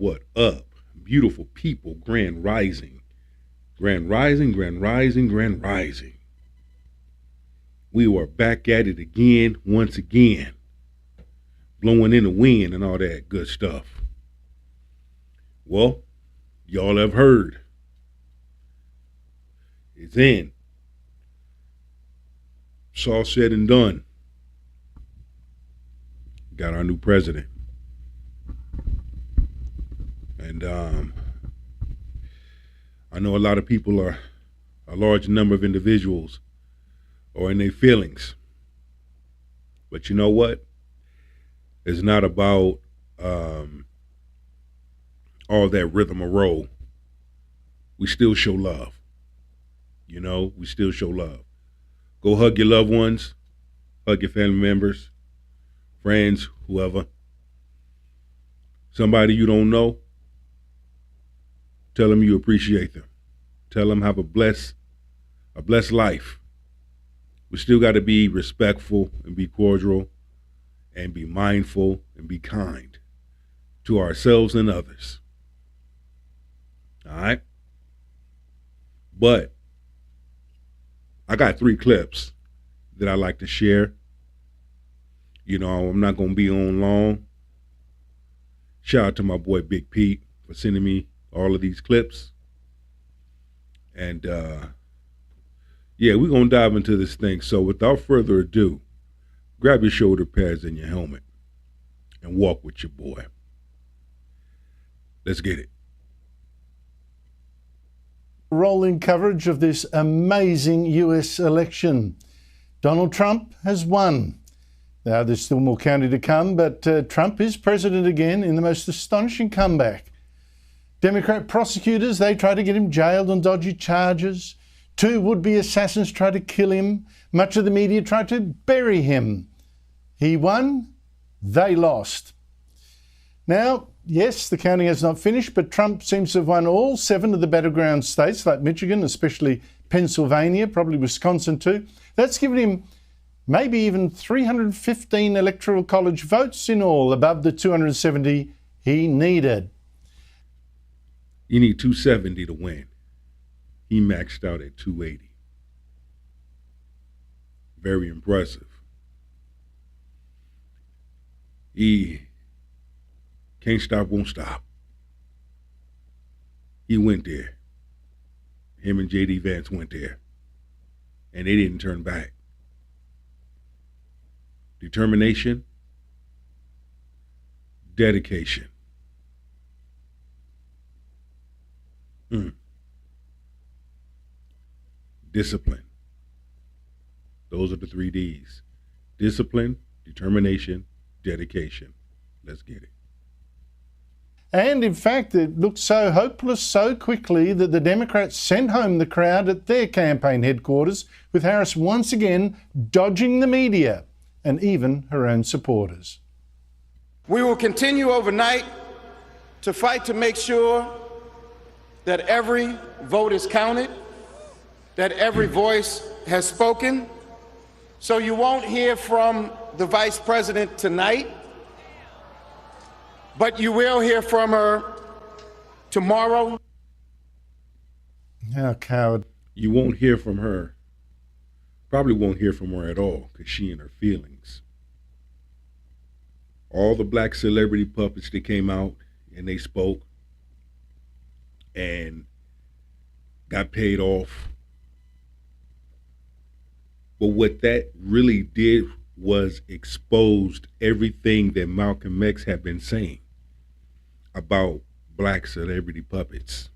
What up? Beautiful people, grand rising. Grand rising, grand rising, grand rising. We are back at it again, once again, blowing in the wind and all that good stuff. Well, y'all have heard. It's in. It's all said and done. Got our new president. And I know a lot of people a large number of individuals are in their feelings. But you know what? It's not about all that rhythm or roll. We still show love. We still show love. Go hug your loved ones, hug your family members, friends, whoever. Somebody you don't know, tell them you appreciate them. Tell them have a blessed life. We still got to be respectful and be cordial and be mindful and be kind to ourselves and others. All right? But I got 3 clips that I like to share. I'm not going to be on long. Shout out to my boy Big Pete for sending me all of these clips. And yeah, we're going to dive into this thing. So without further ado, grab your shoulder pads and your helmet and walk with your boy. Let's get it. Rolling coverage of this amazing US election. Donald Trump has won. Now, there's still more counting to come, but Trump is president again in the most astonishing comeback. Democrat prosecutors, they try to get him jailed on dodgy charges. 2 would-be assassins tried to kill him. Much of the media tried to bury him. He won, they lost. Now, yes, the counting has not finished, but Trump seems to have won all 7 of the battleground states, like Michigan, especially Pennsylvania, probably Wisconsin too. That's given him maybe even 315 electoral college votes in all, above the 270 he needed. You need 270 to win. He maxed out at 280. Very impressive. He can't stop, won't stop. He went there. Him and J.D. Vance went there. And they didn't turn back. Determination, dedication. Discipline. Those are the 3 Ds. Discipline, determination, dedication. Let's get it. And in fact, it looked so hopeless so quickly that the Democrats sent home the crowd at their campaign headquarters, with Harris once again dodging the media and even her own supporters. We will continue overnight to fight to make sure that every vote is counted, that every voice has spoken. So you won't hear from the Vice President tonight, but you will hear from her tomorrow. How coward. You won't hear from her. Probably won't hear from her at all, because she in her feelings. All the black celebrity puppets that came out and they spoke and got paid off. But what that really did was exposed everything that Malcolm X had been saying about black celebrity puppets.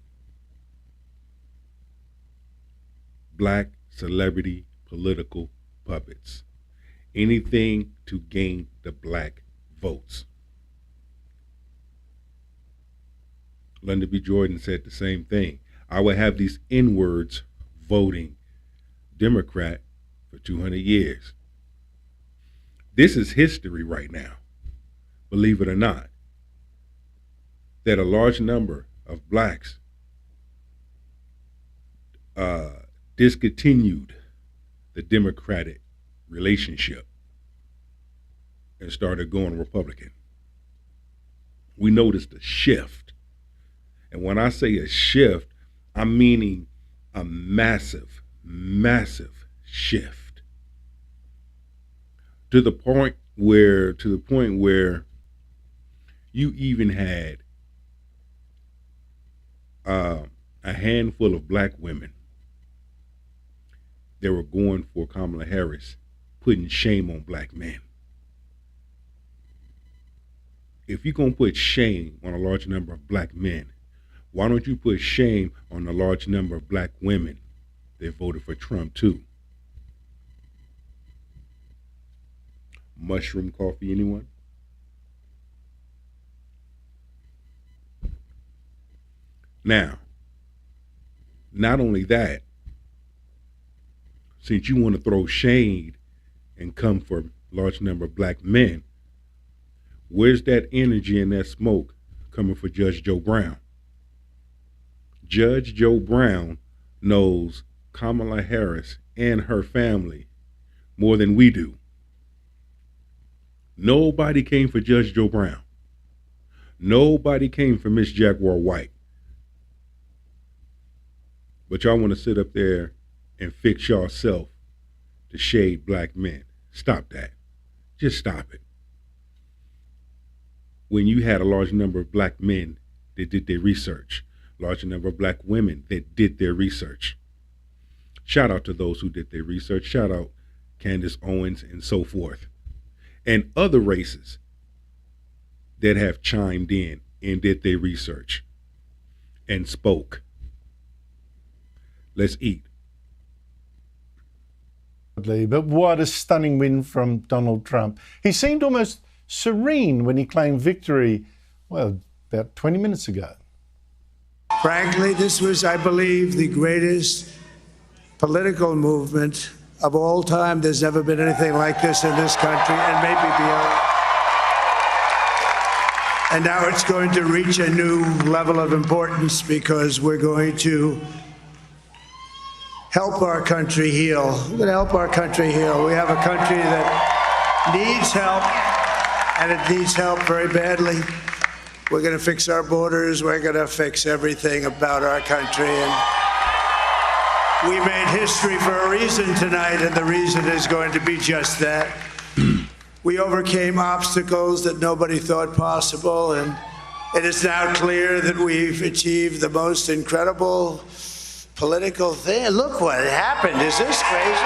Black celebrity political puppets. Anything to gain the black votes. London B. Jordan said the same thing. I would have these N-words voting Democrat for 200 years. This is history right now, believe it or not, that a large number of blacks discontinued the Democratic relationship and started going Republican. We noticed a shift And when I say a shift, I'm meaning a massive, massive shift. To the point where you even had a handful of black women that were going for Kamala Harris, putting shame on black men. If you're going to put shame on a large number of black men, why don't you put shame on a large number of black women that voted for Trump too? Mushroom coffee, anyone? Now, not only that, since you want to throw shade and come for a large number of black men, where's that energy and that smoke coming for Judge Joe Brown? Judge Joe Brown knows Kamala Harris and her family more than we do. Nobody came for Judge Joe Brown. Nobody came for Miss Jaguar White. But y'all want to sit up there and fix yourself to shade black men. Stop that. Just stop it. When you had a large number of black men that did their research, large number of black women that did their research. Shout out to those who did their research. Shout out Candace Owens and so forth. And other races that have chimed in and did their research and spoke. Let's eat. But what a stunning win from Donald Trump. He seemed almost serene when he claimed victory, well, about 20 minutes ago. Frankly, this was, I believe, the greatest political movement of all time. There's never been anything like this in this country and maybe beyond. And now it's going to reach a new level of importance because we're going to help our country heal. We're going to help our country heal. We have a country that needs help, and it needs help very badly. We're going to fix our borders. We're going to fix everything about our country. And we made history for a reason tonight, and the reason is going to be just that. We overcame obstacles that nobody thought possible, and it is now clear that we've achieved the most incredible political thing. Look what happened. Is this crazy?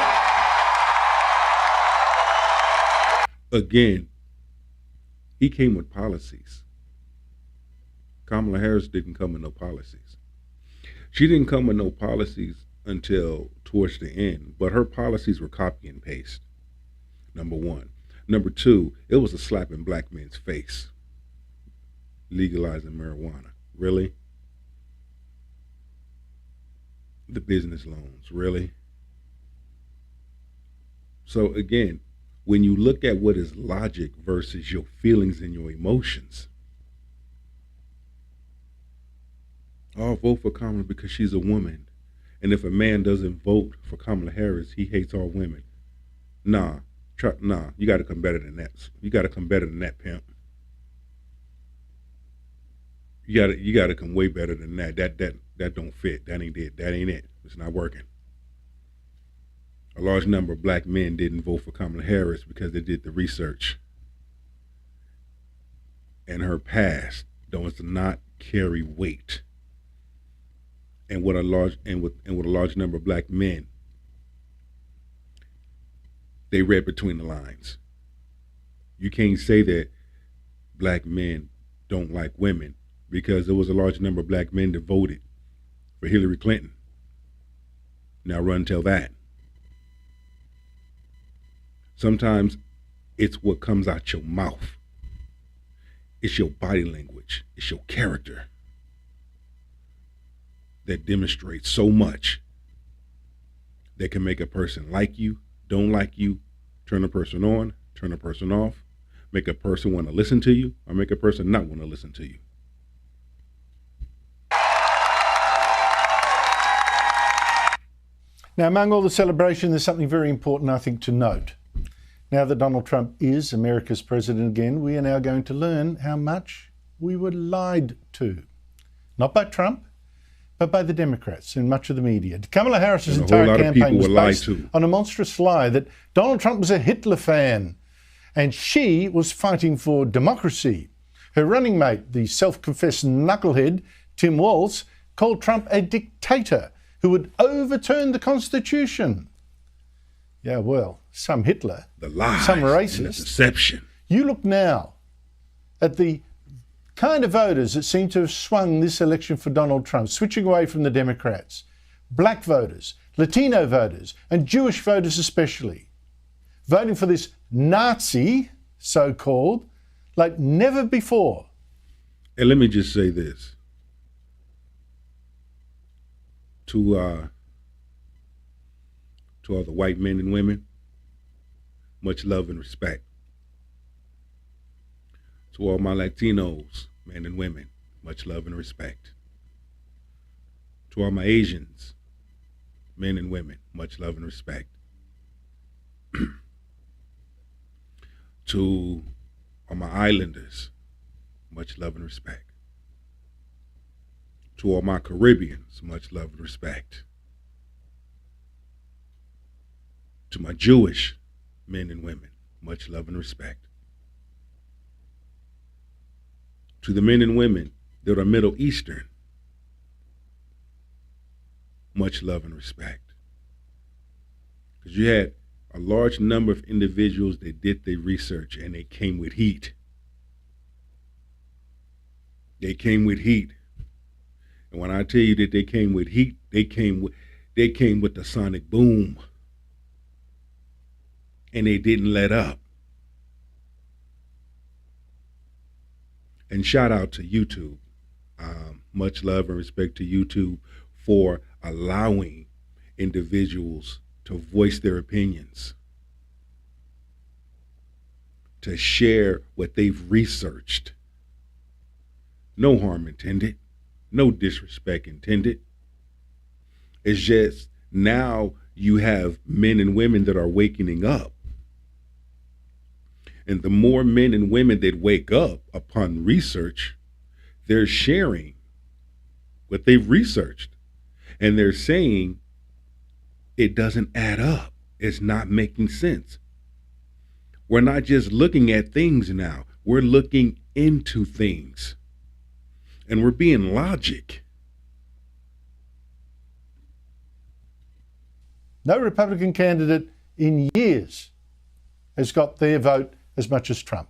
Again, he came with policies. Kamala Harris didn't come with no policies. She didn't come with no policies until towards the end, but her policies were copy and paste, number one. Number two, it was a slap in black men's face, legalizing marijuana. Really? The business loans, really? So again, when you look at what is logic versus your feelings and your emotions, I'll vote for Kamala because she's a woman. And if a man doesn't vote for Kamala Harris, he hates all women. Nah, you got to come better than that. You got to come better than that, pimp. You got to come way better than that. That don't fit. That ain't it. That ain't it. It's not working. A large number of black men didn't vote for Kamala Harris because they did the research. And her past does not carry weight. And with a large number of black men, they read between the lines. You can't say that black men don't like women because there was a large number of black men that voted for Hillary Clinton. Now run tell that. Sometimes it's what comes out your mouth. It's your body language. It's your character that demonstrates so much that can make a person like you, don't like you, turn a person on, turn a person off, make a person want to listen to you, or make a person not want to listen to you. Now, among all the celebration, there's something very important, I think, to note. Now that Donald Trump is America's president again, we are now going to learn how much we were lied to. not by Trump, but by the Democrats and much of the media. Kamala Harris's And a whole entire lot of campaign people was were lied based to. on a monstrous lie that Donald Trump was a Hitler fan and she was fighting for democracy. Her running mate, the self-confessed knucklehead Tim Walz, called Trump a dictator who would overturn the Constitution. Yeah, well, some Hitler, The lies, some and the racist. deception. You look now at the kind of voters that seem to have swung this election for Donald Trump, switching away from the Democrats. Black voters, Latino voters, and Jewish voters especially, voting for this Nazi, so-called, like never before. And let me just say this. To all the white men and women, much love and respect. To all my Latinos, men and women, much love and respect. To all my Asians, men and women, much love and respect. To all my islanders, much love and respect. To all my Caribbeans, much love and respect. To my Jewish men and women, much love and respect. To the men and women that are Middle Eastern, much love and respect. Because you had a large number of individuals that did their research and they came with heat. They came with heat. And when I tell you that they came with heat, they came with the sonic boom. And they didn't let up. And shout out to YouTube. Much love and respect to YouTube for allowing individuals to voice their opinions, to share what they've researched. No harm intended, no disrespect intended. It's just now you have men and women that are waking up. And the more men and women that wake up upon research, they're sharing what they've researched. And they're saying it doesn't add up. It's not making sense. We're not just looking at things now. We're looking into things. And we're being logic. No Republican candidate in years has got their vote as much as Trump.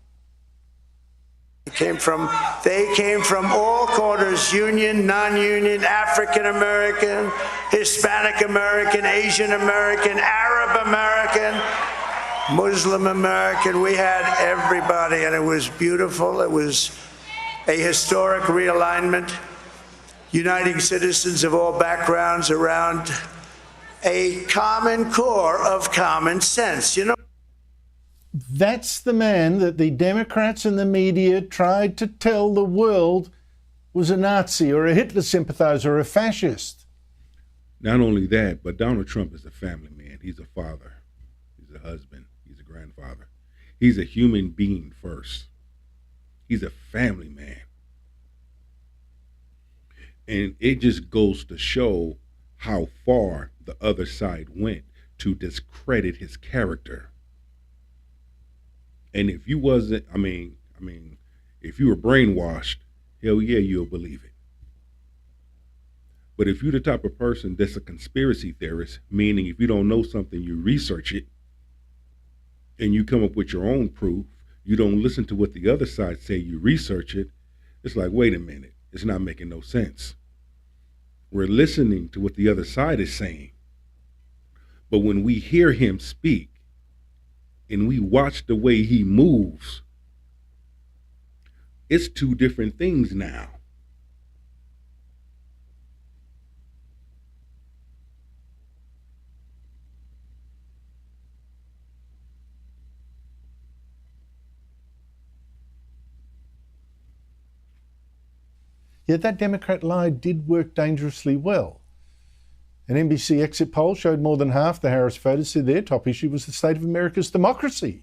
They came from all corners, union, non-union, African American, Hispanic American, Asian American, Arab American, Muslim American. We had everybody, and it was beautiful. It was a historic realignment, uniting citizens of all backgrounds around a common core of common sense. You know, that's the man that the Democrats and the media tried to tell the world was a Nazi or a Hitler sympathizer or a fascist. Not only that, but Donald Trump is a family man. He's a father. He's a husband. He's a grandfather. He's a human being first. He's a family man. And it just goes to show how far the other side went to discredit his character. And if you wasn't, I mean, if you were brainwashed, hell yeah, you'll believe it. But if you're the type of person that's a conspiracy theorist, meaning if you don't know something, you research it, and you come up with your own proof, you don't listen to what the other side say, you research it, it's like, wait a minute, it's not making no sense. We're listening to what the other side is saying. But when we hear him speak, and we watch the way he moves, it's two different things now. Yet that Democrat lie did work dangerously well. An NBC exit poll showed more than half the Harris voters said their top issue was the state of America's democracy.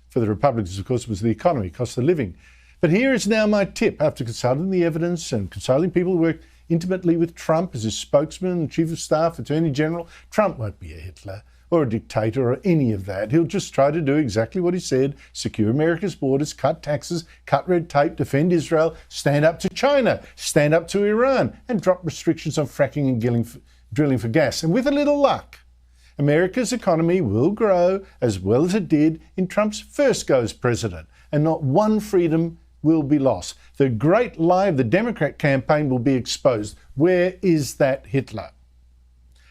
For the Republicans, of course, it was the economy, cost of living. But here is now my tip. After consulting the evidence and consulting people who work intimately with Trump as his spokesman, chief of staff, attorney general, Trump won't be a Hitler or a dictator or any of that. He'll just try to do exactly what he said: secure America's borders, cut taxes, cut red tape, defend Israel, stand up to China, stand up to Iran, and drop restrictions on fracking and drilling for gas. And with a little luck, America's economy will grow as well as it did in Trump's first go as president, and not one freedom will be lost. The great lie of the Democrat campaign will be exposed. Where is that Hitler?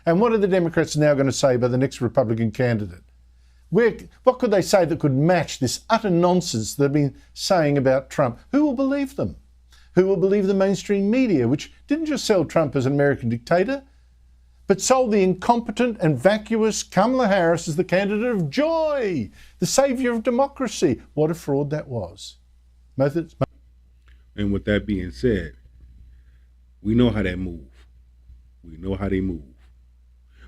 And what are the Democrats now going to say about the next Republican candidate? What could they say that could match this utter nonsense they've been saying about Trump? Who will believe them? Who will believe the mainstream media, which didn't just sell Trump as an American dictator, but sold the incompetent and vacuous Kamala Harris as the candidate of joy, the savior of democracy? What a fraud that was. And with that being said, we know how they move. We know how they move.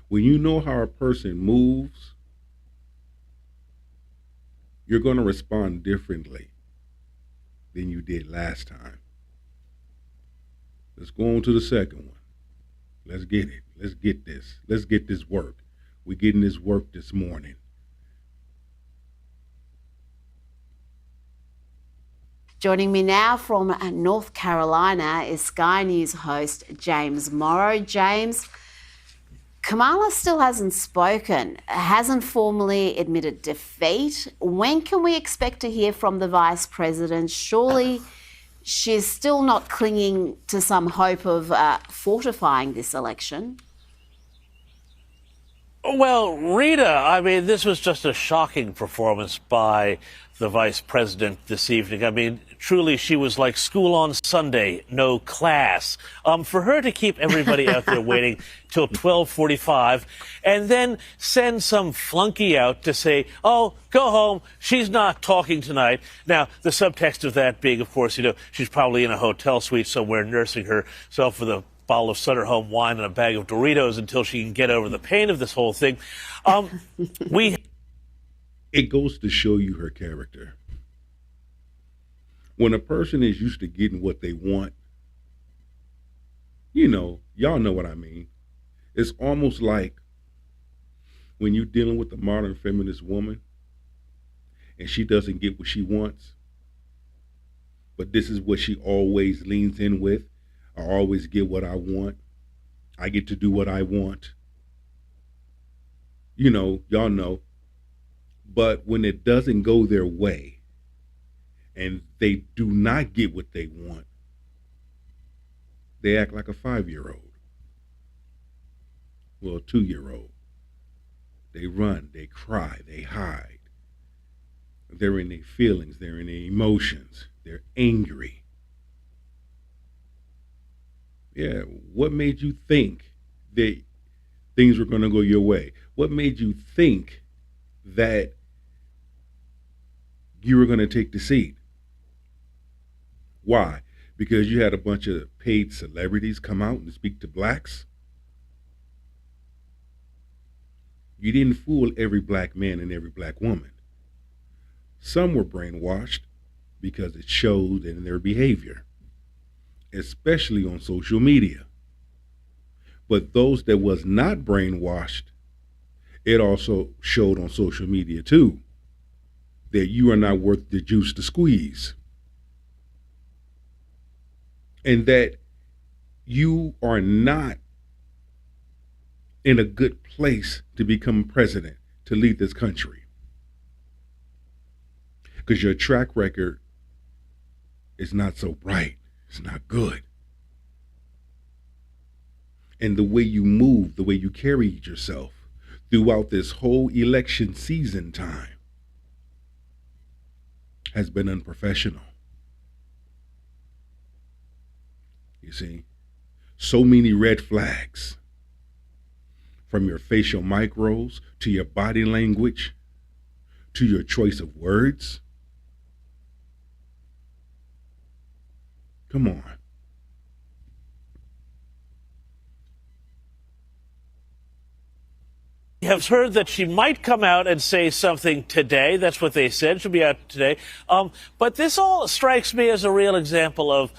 When you know how a person moves, you're going to respond differently than you did last time. Let's go on to the second one. Let's get it. Let's get this. Let's get this work. We're getting this work this morning. Joining me now from North Carolina is Sky News host James Morrow. James, Kamala still hasn't spoken, hasn't formally admitted defeat. When can we expect to hear from the Vice President? Surely she's still not clinging to some hope of fortifying this election. Well, Rita, I mean, this was just a shocking performance by the Vice President this evening. I mean, truly, she was like school on Sunday, no class. For her to keep everybody out there waiting till 12:45 and then send some flunky out to say, oh, go home, she's not talking tonight. Now, the subtext of that being, of course, she's probably in a hotel suite somewhere nursing herself with a bottle of Sutter Home wine and a bag of Doritos until she can get over the pain of this whole thing. It goes to show you her character. When a person is used to getting what they want, y'all know what I mean. It's almost like when you're dealing with a modern feminist woman and she doesn't get what she wants, but this is what she always leans in with. I always get what I want. I get to do what I want. Y'all know. But when it doesn't go their way and they do not get what they want, they act like a 5-year-old. Well, a 2-year-old. They run, they cry, they hide. They're in their feelings, they're in their emotions, they're angry. Yeah, what made you think that things were going to go your way? What made you think that you were going to take the seat? Why? Because you had a bunch of paid celebrities come out and speak to blacks? You didn't fool every black man and every black woman. Some were brainwashed because it showed in their behavior, especially on social media. But those that was not brainwashed, it also showed on social media too, that you are not worth the juice to squeeze. And that you are not in a good place to become president, to lead this country. Because your track record is not so bright. It's not good. And the way you move, the way you carried yourself throughout this whole election season time has been unprofessional. You see, so many red flags, from your facial micros to your body language to your choice of words. Come on. have heard that she might come out and say something today. That's what they said. She'll be out today. But this all strikes me as a real example of,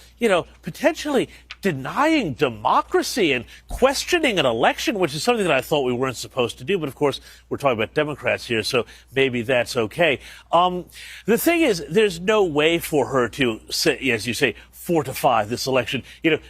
potentially denying democracy and questioning an election, which is something that I thought we weren't supposed to do. But of course, we're talking about Democrats here, so maybe that's okay. The thing is, there's no way for her to, as you say, fortify this election.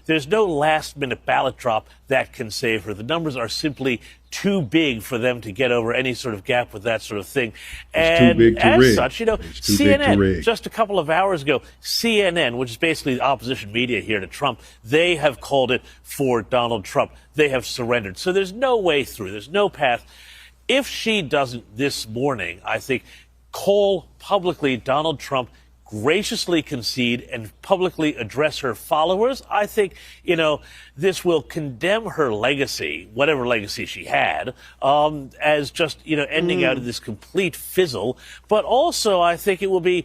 There's no last-minute ballot drop that can save her. The numbers are simply too big for them to get over any sort of gap with that sort of thing. And too big to as rig. such, CNN, just a couple of hours ago, CNN, which is basically the opposition media here to Trump, they have called it for Donald Trump. They have surrendered. So there's no way through. There's no path. If she doesn't this morning, I think, call publicly Donald Trump, graciously concede and publicly address her followers, I think, this will condemn her legacy, whatever legacy she had, as just, ending out of this complete fizzle. But also, I think it will be,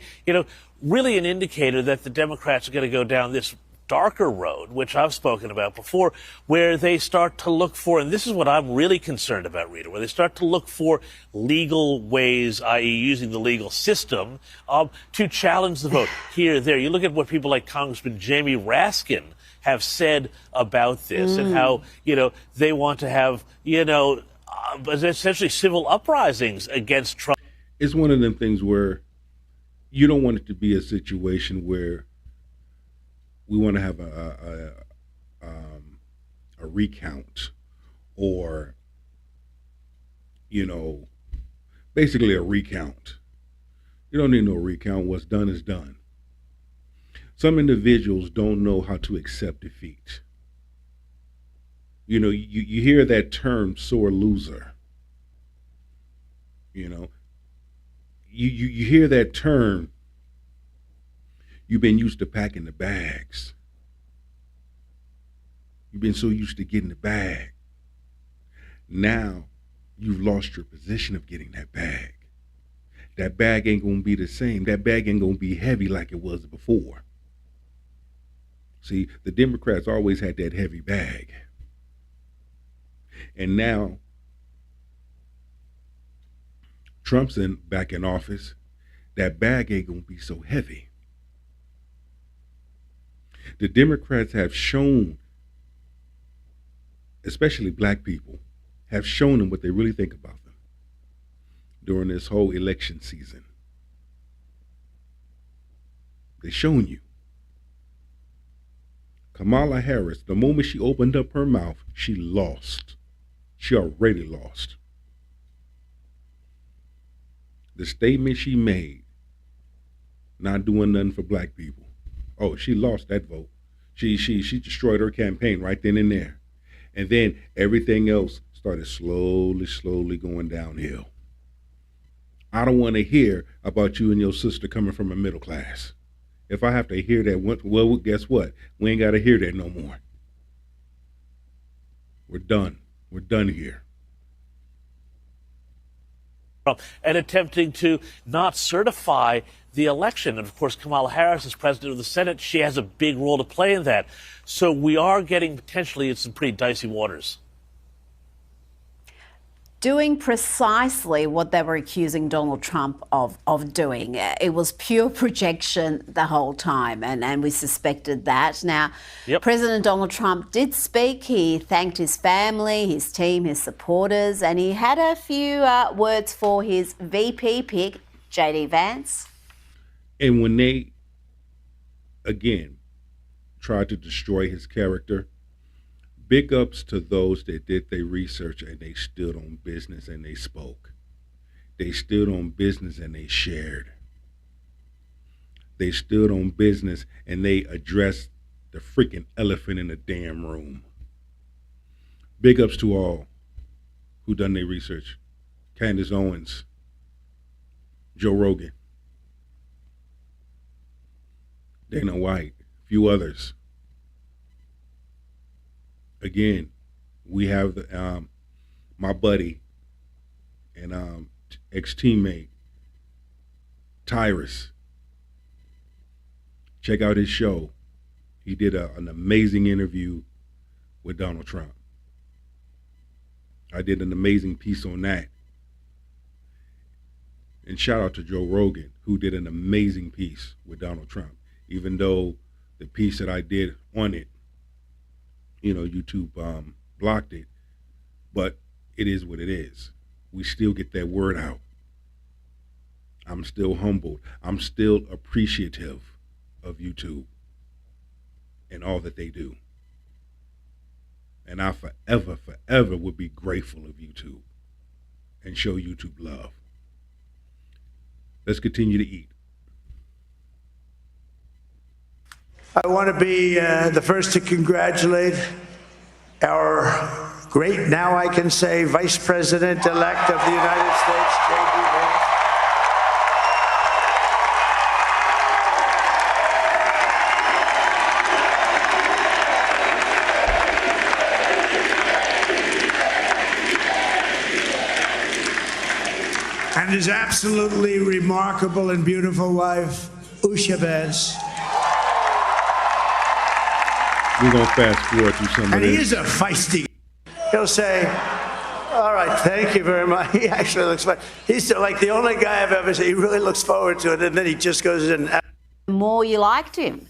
really an indicator that the Democrats are going to go down this darker road, which I've spoken about before, where they start to look for, and this is what I'm really concerned about, Rita, where they start to look for legal ways, i.e. using the legal system, to challenge the vote here, there. You look at what people like Congressman Jamie Raskin have said about this and how, they want to have, essentially civil uprisings against Trump. It's one of them things where you don't want it to be a situation where we want to have a recount or, basically a recount. You don't need no recount. What's done is done. Some individuals don't know how to accept defeat. You hear that term, sore loser. You hear that term. You've been used to packing the bags. You've been so used to getting the bag. Now you've lost your position of getting that bag. That bag ain't going to be the same. That bag ain't going to be heavy like it was before. See, the Democrats always had that heavy bag. And now Trump's back in office. That bag ain't going to be so heavy. The Democrats have shown, especially black people, have shown them what they really think about them during this whole election season. They've shown you. Kamala Harris, the moment she opened up her mouth, she lost. She already lost. The statement she made, not doing nothing for black people. Oh, she lost that vote. She destroyed her campaign right then and there. And then everything else started slowly going downhill. I don't want to hear about you and your sister coming from a middle class. If I have to hear that, well, guess what? We ain't got to hear that no more. We're done. We're done here. And attempting to not certify the election. And of course, Kamala Harris is president of the Senate. She has a big role to play in that. So we are getting potentially in some pretty dicey waters. Doing precisely what they were accusing Donald Trump of doing. It was pure projection the whole time, and we suspected that. Now, President Donald Trump did speak. He thanked his family, his team, his supporters, and he had a few words for his VP pick, J.D. Vance. And when they, again, tried to destroy his character, big ups to those that did their research and they stood on business and they spoke. They stood on business and they shared. They stood on business and they addressed the freaking elephant in the damn room. Big ups to all who done their research. Candace Owens, Joe Rogan, Dana White, a few others. Again, we have the my buddy and ex-teammate, Tyrus. Check out his show. He did an amazing interview with Donald Trump. I did an amazing piece on that. And shout out to Joe Rogan, who did an amazing piece with Donald Trump, even though the piece that I did on it, YouTube blocked it. But it is what it is. We still get that word out. I'm still humbled. I'm still appreciative of YouTube and all that they do. And I forever, forever would be grateful of YouTube and show YouTube love. Let's continue to eat. I want to be the first to congratulate our great, now I can say, Vice President-elect of the United States, J.D. Vance. And his absolutely remarkable and beautiful wife, Usha Vance. We're going to fast forward through some of And this. he is a feisty. He'll say, all right, thank you very much. He actually looks fine. He's like the only guy I've ever seen. He really looks forward to it, and then he just goes in. The more you liked him.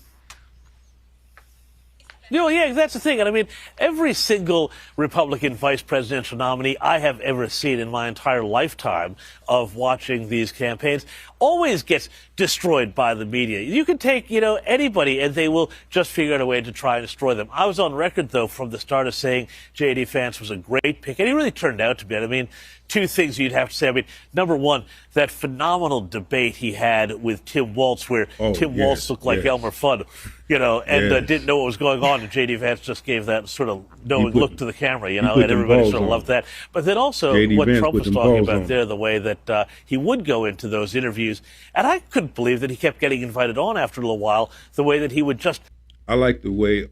Yeah, that's the thing. And I mean, every single Republican vice presidential nominee I have ever seen in my entire lifetime of watching these campaigns always gets destroyed by the media. You can take, anybody and they will just figure out a way to try and destroy them. I was on record, though, from the start of saying J.D. Vance was a great pick, and he really turned out to be. I mean, two things you'd have to say. I mean, number one, that phenomenal debate he had with Tim Walz, where Tim Walz looked like Elmer Fudd, and didn't know what was going on, and J.D. Vance just gave that sort of knowing look to the camera, and everybody sort of loved that. But then also what Trump was talking about there, the way that he would go into those interviews, and I couldn't believe that he kept getting invited on after a little while, the way that he would just... I like the way,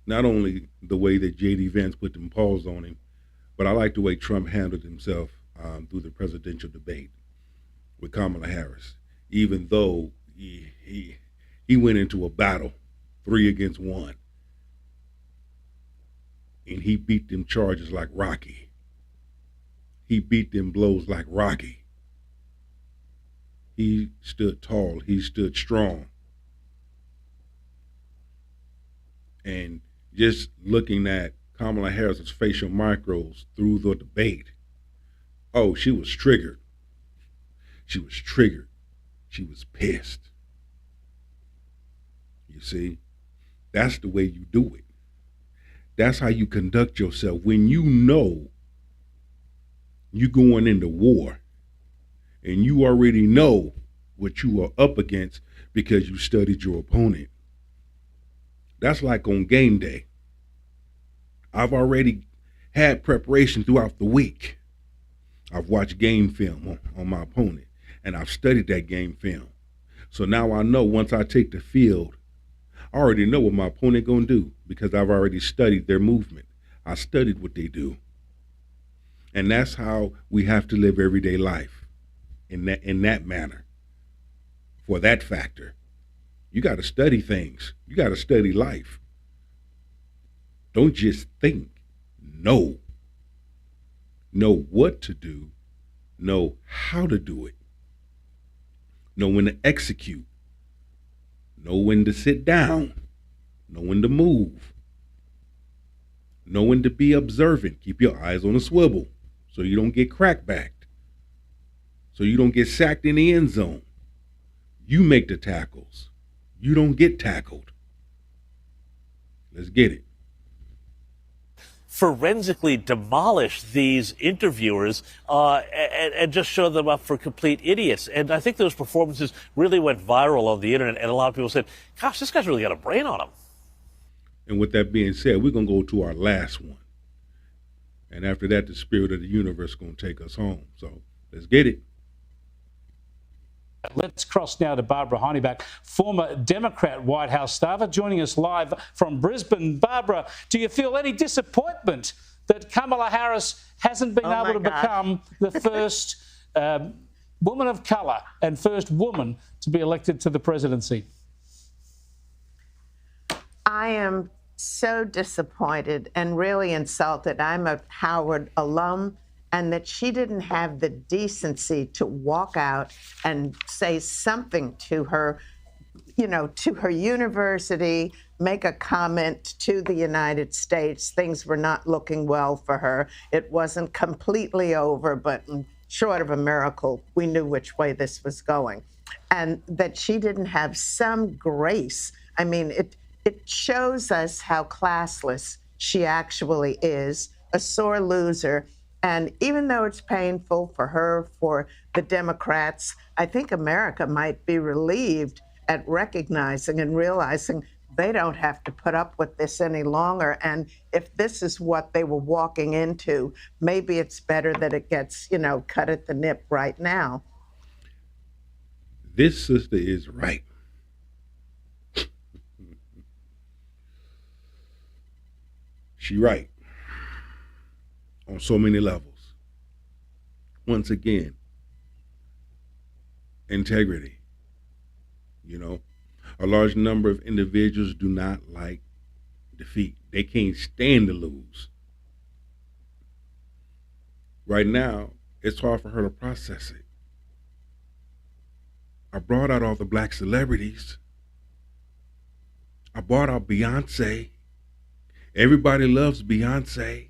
not only the way that J.D. Vance put them paws on him, but I like the way Trump handled himself through the presidential debate with Kamala Harris, even though he went into a battle 3 against 1, and he beat them charges like Rocky. He beat them blows like Rocky. He stood tall. He stood strong. And just looking at Kamala Harris's facial micros through the debate, she was triggered. She was triggered. She was pissed. You see, that's the way you do it. That's how you conduct yourself. When you know you're going into war and you already know what you are up against because you studied your opponent. That's like on game day. I've already had preparation throughout the week. I've watched game film on my opponent, and I've studied that game film. So now I know once I take the field, I already know what my opponent gonna do because I've already studied their movement. I studied what they do. And that's how we have to live everyday life, in that manner. For that factor, you got to study things. You got to study life. Don't just think. Know what to do. Know how to do it. Know when to execute. Know when to sit down. Know when to move. Know when to be observant. Keep your eyes on a swivel so you don't get crackbacked. So you don't get sacked in the end zone. You make the tackles. You don't get tackled. Let's get it. Forensically demolish these interviewers and just show them up for complete idiots. And I think those performances really went viral on the internet, and a lot of people said, gosh, this guy's really got a brain on him. And with that being said, we're going to go to our last one. And after that, the spirit of the universe is going to take us home. So let's get it. Let's cross now to Barbara Heineback, former Democrat White House staffer, joining us live from Brisbane. Barbara, do you feel any disappointment that Kamala Harris hasn't been able to become the first woman of colour and first woman to be elected to the presidency? I am so disappointed and really insulted. I'm a Howard alum, and that she didn't have the decency to walk out and say something to her, you know, to her university, make a comment to the United States. Things were not looking well for her. It wasn't completely over, but short of a miracle, we knew which way this was going. And that she didn't have some grace. I mean, it shows us how classless she actually is, a sore loser. And even though it's painful for her, for the Democrats, I think America might be relieved at recognizing and realizing they don't have to put up with this any longer. And if this is what they were walking into, maybe it's better that it gets, you know, cut at the nip right now. This sister is right. She right on so many levels. Once again, integrity. You know, a large number of individuals do not like defeat. They can't stand to lose. Right now, it's hard for her to process it. I brought out all the black celebrities. I brought out Beyonce. Everybody loves Beyonce.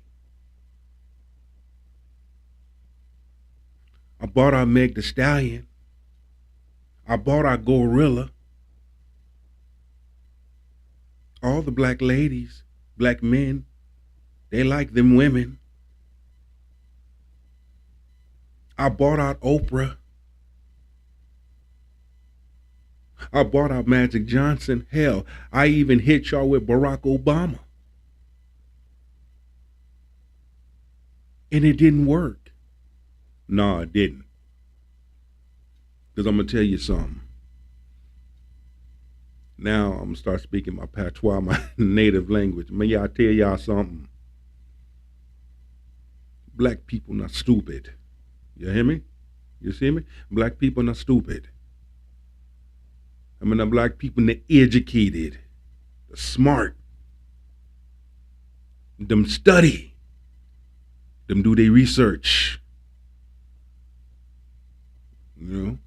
I bought out Meg Thee Stallion. I bought out Gorilla. All the black ladies, black men, they like them women. I bought out Oprah. I bought out Magic Johnson. Hell, I even hit y'all with Barack Obama. And it didn't work. No, it didn't. Because I'm going to tell you something. Now I'm going to start speaking my patois, my native language. May I tell y'all something? Black people not stupid. You hear me? You see me? Black people not stupid. I mean, the black people, they're educated, they're smart, them study, them do their research, you know.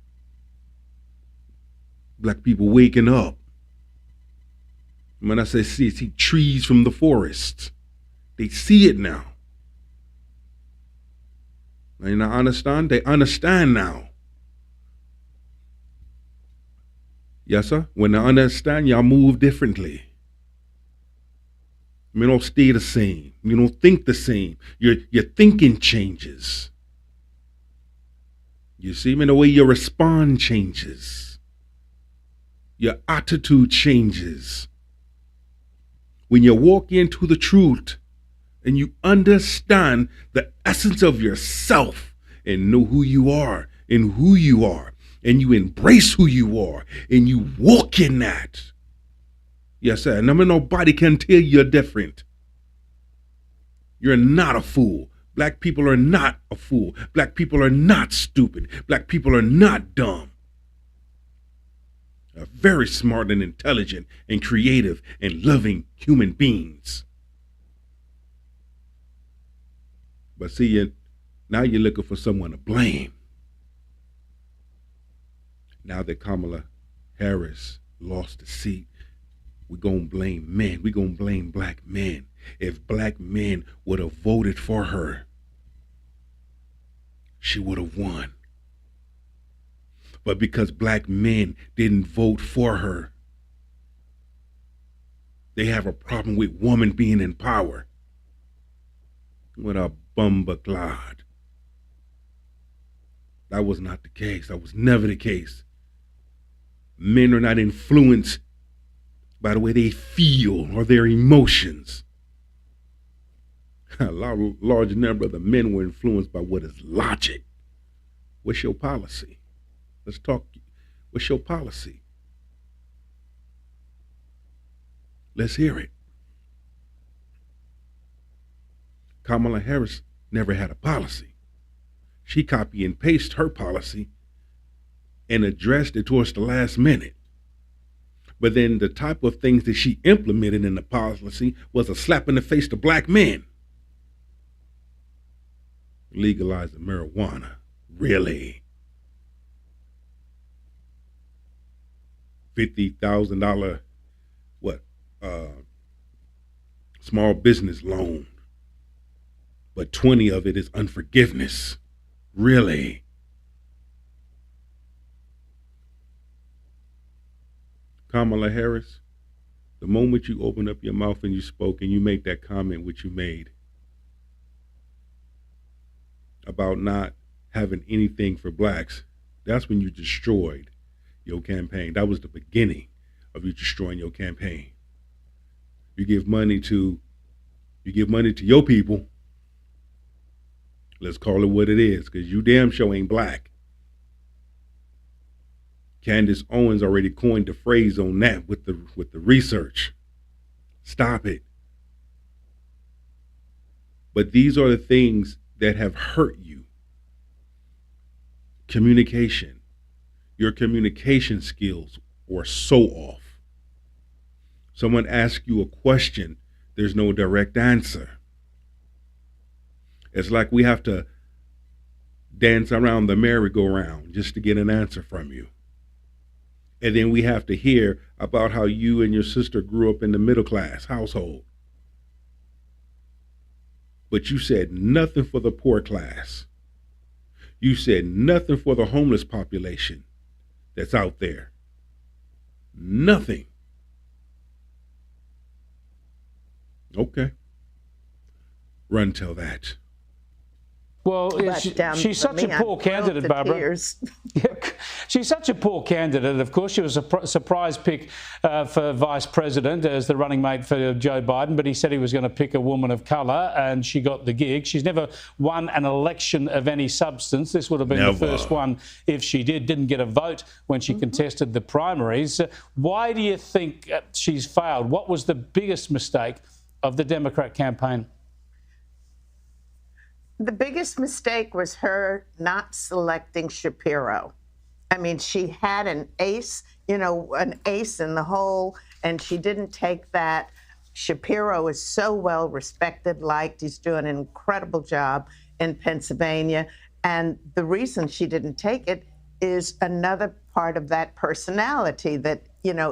Black people waking up. When I say see trees from the forest, they see it now. And I understand, they understand now. Yes, sir. When they understand, y'all move differently. You don't stay the same. You don't think the same. Your thinking changes. You see me? The way you respond changes. Your attitude changes. When you walk into the truth and you understand the essence of yourself and know who you are and who you are, and you embrace who you are, and you walk in that. Yes, sir. And nobody can tell you're different. You're not a fool. Black people are not a fool. Black people are not stupid. Black people are not dumb. They're very smart and intelligent and creative and loving human beings. But see, now you're looking for someone to blame. Now that Kamala Harris lost the seat, we're going to blame men. We're going to blame black men. If black men would have voted for her, she would have won. But because black men didn't vote for her, they have a problem with women being in power. What a bumbaclad. That was not the case. That was never the case. Men are not influenced by the way they feel or their emotions. A large number of the men were influenced by what is logic. What's your policy? Let's talk. What's your policy? Let's hear it. Kamala Harris never had a policy. She copy and paste her policy and addressed it towards the last minute. But then the type of things that she implemented in the policy was a slap in the face to black men. Legalizing marijuana. Really? $50,000 small business loan, but 20 of it is unforgiveness. Really? Kamala Harris, the moment you opened up your mouth and you spoke and you made that comment which you made about not having anything for blacks, that's when you destroyed your campaign. That was the beginning of you destroying your campaign. You give money to your people. Let's call it what it is, because you damn sure ain't black. Candace Owens already coined the phrase on that with the research. Stop it. But these are the things that have hurt you. Communication. Your communication skills are so off. Someone asks you a question, there's no direct answer. It's like we have to dance around the merry-go-round just to get an answer from you. And then we have to hear about how you and your sister grew up in the middle-class household. But you said nothing for the poor class. You said nothing for the homeless population that's out there. Nothing. Okay. Run tell that. Well, she's such a poor candidate, Barbara. She's such a poor candidate. Of course, she was a surprise pick for vice president as the running mate for Joe Biden, but he said he was going to pick a woman of colour, and she got the gig. She's never won an election of any substance. This would have been the first one if she didn't get a vote when she contested the primaries. Why do you think she's failed? What was the biggest mistake of the Democrat campaign? The biggest mistake was her not selecting Shapiro. I mean, she had an ace in the hole, and she didn't take that. Shapiro is so well respected, liked. He's doing an incredible job in Pennsylvania. And the reason she didn't take it is another part of that personality that,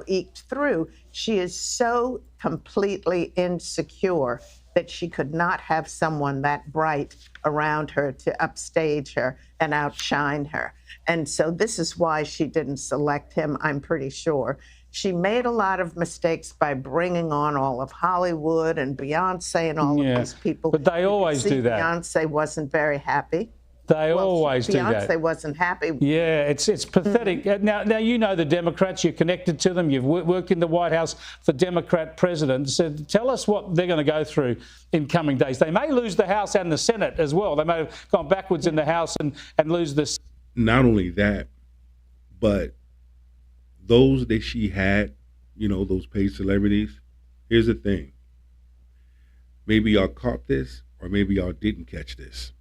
eked through. She is so completely insecure that she could not have someone that bright around her to upstage her and outshine her. And so this is why she didn't select him, I'm pretty sure. She made a lot of mistakes by bringing on all of Hollywood and Beyonce and all of these people. But they always do that. Beyonce wasn't very happy. They always do that. Beyonce wasn't happy. Yeah, it's pathetic. Now you know the Democrats. You're connected to them. You've worked in the White House for Democrat presidents. So tell us what they're going to go through in coming days. They may lose the House and the Senate as well. They may have gone backwards in the House and lose this. Not only that, but those that she had, those paid celebrities, here's the thing. Maybe y'all caught this or maybe y'all didn't catch this.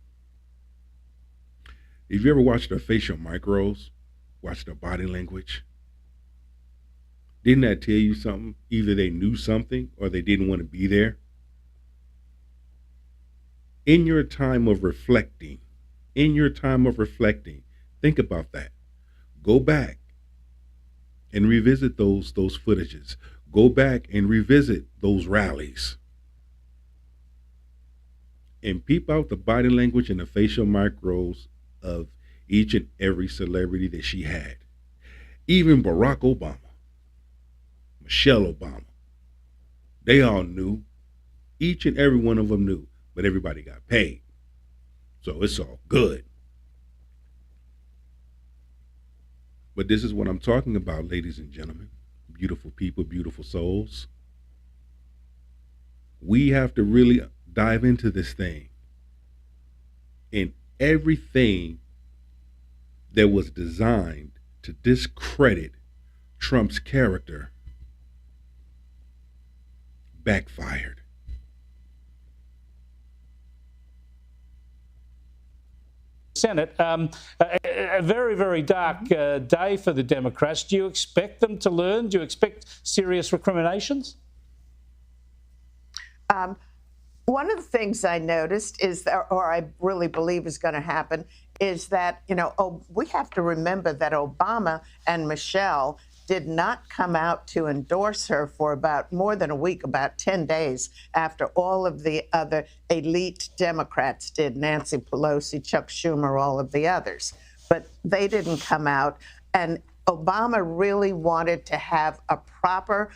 If you ever watched their facial micros, watched their body language, didn't that tell you something? Either they knew something or they didn't want to be there. In your time of reflecting, think about that. Go back and revisit those footages. Go back and revisit those rallies. And peep out the body language and the facial micros of each and every celebrity that she had. Even Barack Obama, Michelle Obama, they all knew. Each and every one of them knew, but everybody got paid. So it's all good. But this is what I'm talking about, ladies and gentlemen. Beautiful people, beautiful souls. We have to really dive into this thing. And everything that was designed to discredit Trump's character backfired. Senate. A very, very dark day for the Democrats. Do you expect them to learn? Do you expect serious recriminations? One of the things I noticed is, or I really believe is going to happen, is that, we have to remember that Obama and Michelle did not come out to endorse her for about more than a week, about 10 days after all of the other elite Democrats did, Nancy Pelosi, Chuck Schumer, all of the others. But they didn't come out. And Obama really wanted to have a proper,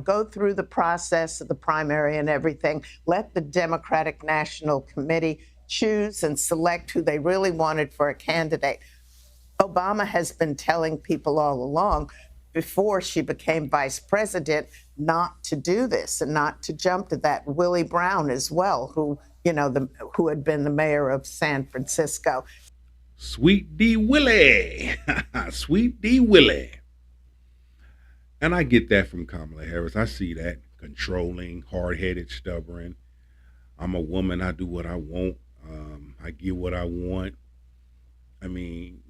go through the process of the primary and everything, let the Democratic National Committee choose and select who they really wanted for a candidate. Obama has been telling people all along, before she became vice president, not to do this and not to jump to that. Willie Brown as well, who had been the mayor of San Francisco. Sweet D. Willie. Sweet D. Willie. And I get that from Kamala Harris. I see that. Controlling, hard-headed, stubborn. I'm a woman. I do what I want. I get what I want. I mean,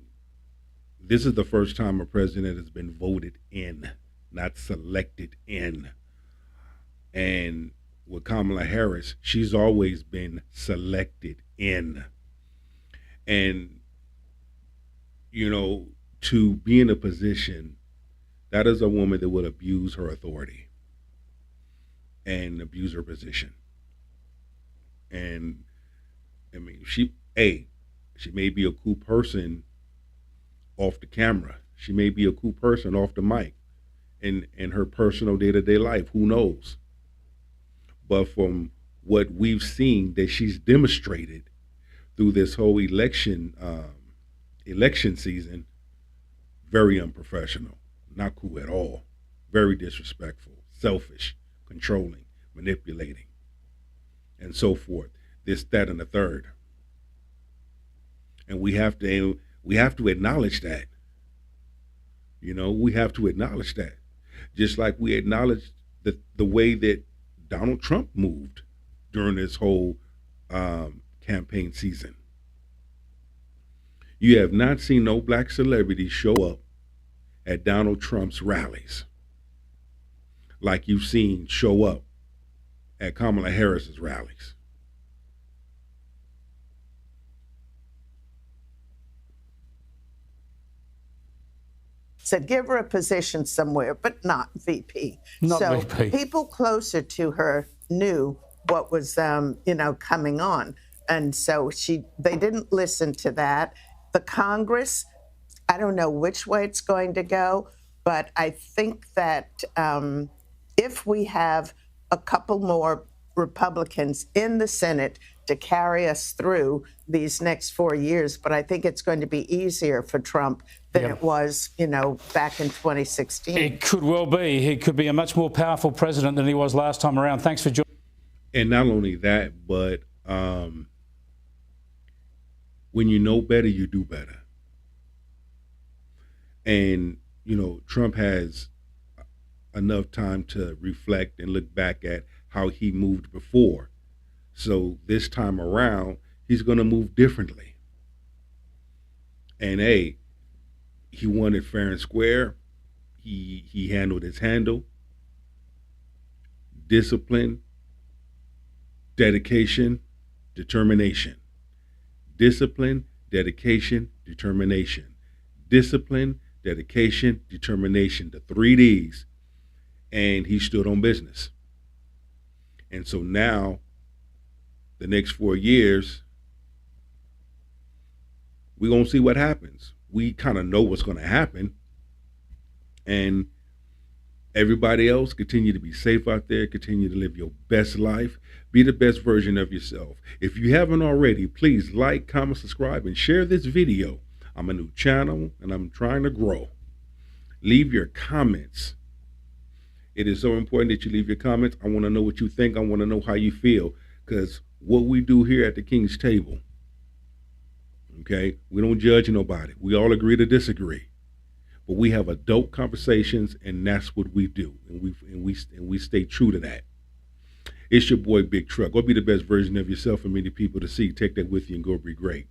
this is the first time a president has been voted in, not selected in. And with Kamala Harris, she's always been selected in. And, to be in a position, that is a woman that would abuse her authority and abuse her position. And, I mean, she may be a cool person off the camera. She may be a cool person off the mic in her personal day-to-day life. Who knows? But from what we've seen that she's demonstrated through this whole election season, very unprofessional, not cool at all, very disrespectful, selfish, controlling, manipulating, and so forth. This, that, and the third. And we have to acknowledge that. We have to acknowledge that. Just like we acknowledge the way that Donald Trump moved during this whole campaign season. You have not seen no black celebrities show up at Donald Trump's rallies like you've seen show up at Kamala Harris's rallies. Said give her a position somewhere, but not VP. Not VP. People closer to her knew what was, coming on. And so they didn't listen to that. The Congress, I don't know which way it's going to go, but I think that if we have a couple more Republicans in the Senate to carry us through these next 4 years, but I think it's going to be easier for Trump than it was, back in 2016. It could well be. He could be a much more powerful president than he was last time around. Thanks for joining. And not only that, but when you know better, you do better. And, Trump has enough time to reflect and look back at how he moved before. So this time around, he's going to move differently. And he won it fair and square. He handled his handle. Discipline, dedication, determination. Discipline, dedication, determination. Discipline, dedication, determination. The 3 Ds. And he stood on business. And so now, the next 4 years, we're going to see what happens. We kind of know what's going to happen. And everybody else, continue to be safe out there. Continue to live your best life. Be the best version of yourself. If you haven't already, please like, comment, subscribe, and share this video. I'm a new channel, and I'm trying to grow. Leave your comments. It is so important that you leave your comments. I want to know what you think. I want to know how you feel. Because what we do here at the King's Table, okay, we don't judge nobody. We all agree to disagree. But we have adult conversations, and that's what we do. And we stay true to that. It's your boy, Big Truck. Go be the best version of yourself for many people to see. Take that with you and go be great.